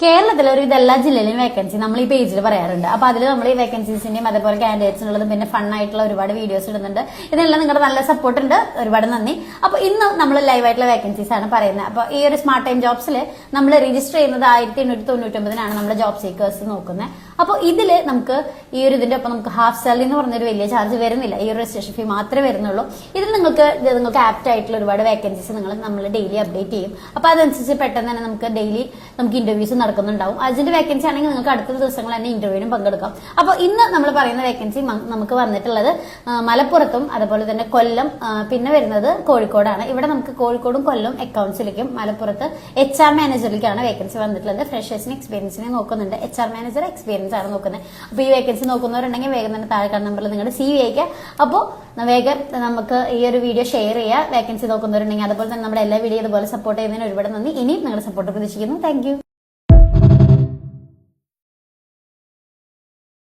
കേരളത്തിൽ ഒരു ഇതെല്ലാ ജില്ലയിലും വേക്കൻസി നമ്മൾ ഈ പേജിൽ പറയാറുണ്ട്. അപ്പൊ അതിൽ നമ്മൾ ഈ വേക്കൻസീസിന്റെയും അതേപോലെ കാൻഡിഡേറ്റ്സിനുള്ളതും പിന്നെ ഫൺ ആയിട്ടുള്ള ഒരുപാട് വീഡിയോസ് ഇടുന്നുണ്ട്. ഇതിനെല്ലാം നിങ്ങളുടെ നല്ല സപ്പോർട്ട് ഉണ്ട്, ഒരുപാട് നന്ദി. അപ്പൊ ഇന്ന് നമ്മൾ ലൈവ് ആയിട്ടുള്ള വേക്കൻസീസ് ആണ് പറയുന്നത്. അപ്പൊ ഈ ഒരു സ്മാർട്ട് ടൈം ജോബ്സിൽ നമ്മൾ രജിസ്റ്റർ ചെയ്യുന്നത് 1899 നമ്മൾ ജോബ് സീക്കേഴ്സ് നോക്കുന്നത്. അപ്പോൾ ഇതില് നമുക്ക് ഈ ഒരു ഇതിന്റെ ഒപ്പം നമുക്ക് ഹാഫ് സാലറി എന്ന് പറഞ്ഞൊരു വലിയ ചാർജ് വരുന്നില്ല, ഈ ഒരു രജിസ്ട്രേഷൻ ഫീ മാത്രമേ വരുന്നുള്ളൂ. ഇതിൽ നിങ്ങൾക്ക് ആപ്റ്റ് ആയിട്ടുള്ള ഒരുപാട് വേക്കൻസീസ് നമ്മൾ ഡെയിലി അപ്ഡേറ്റ് ചെയ്യും. അപ്പൊ അതനുസരിച്ച് പെട്ടെന്ന് തന്നെ നമുക്ക് ഡെയിലി ഇന്റർവ്യൂസ് നടക്കുന്നുണ്ടാവും. അതിന്റെ വേക്കൻസി ആണെങ്കിൽ നിങ്ങൾക്ക് അടുത്ത ദിവസങ്ങൾ തന്നെ ഇന്റർവ്യൂവിനും പങ്കെടുക്കാം. അപ്പോൾ ഇന്ന് നമ്മൾ പറയുന്ന വേക്കൻസി നമുക്ക് വന്നിട്ടുള്ളത് മലപ്പുറത്തും അതുപോലെ തന്നെ കൊല്ലം, പിന്നെ വരുന്നത് കോഴിക്കോടാണ്. ഇവിടെ നമുക്ക് കോഴിക്കോടും കൊല്ലം അക്കൗണ്ട്സിലേക്കും മലപ്പുറത്ത് HR മാനേജറിലേക്കാണ് വേക്കൻസി വന്നിട്ടുള്ളത്. ഫ്രഷേഴ്സിന് എക്സ്പീരിയൻസിനെ നോക്കുന്നുണ്ട്, HR മാനേജർ എക്സ്പീരിയൻസ് ആണ് നോക്കുന്നത്. അപ്പോൾ ഈ വേക്കൻസി നോക്കുന്നവരുണ്ടെങ്കിൽ വേഗം തന്നെ താഴെ കാണുന്ന നമ്പറിൽ നിങ്ങളുടെ CV അയക്കുക. അപ്പോൾ വേഗം നമുക്ക് ഈ ഒരു വീഡിയോ ഷെയർ ചെയ്യുക. വേക്കൻസി നോക്കുന്നവരുണ്ടെങ്കിൽ അതുപോലെ തന്നെ നമ്മുടെ എല്ലാ വീഡിയോ ഇതുപോലെ സപ്പോർട്ട് ചെയ്യുന്നതിന് ഒരുപാട് നന്ദി. ഇനിയും നിങ്ങളുടെ സപ്പോർട്ട് പ്രതീക്ഷിക്കുന്നു. താങ്ക്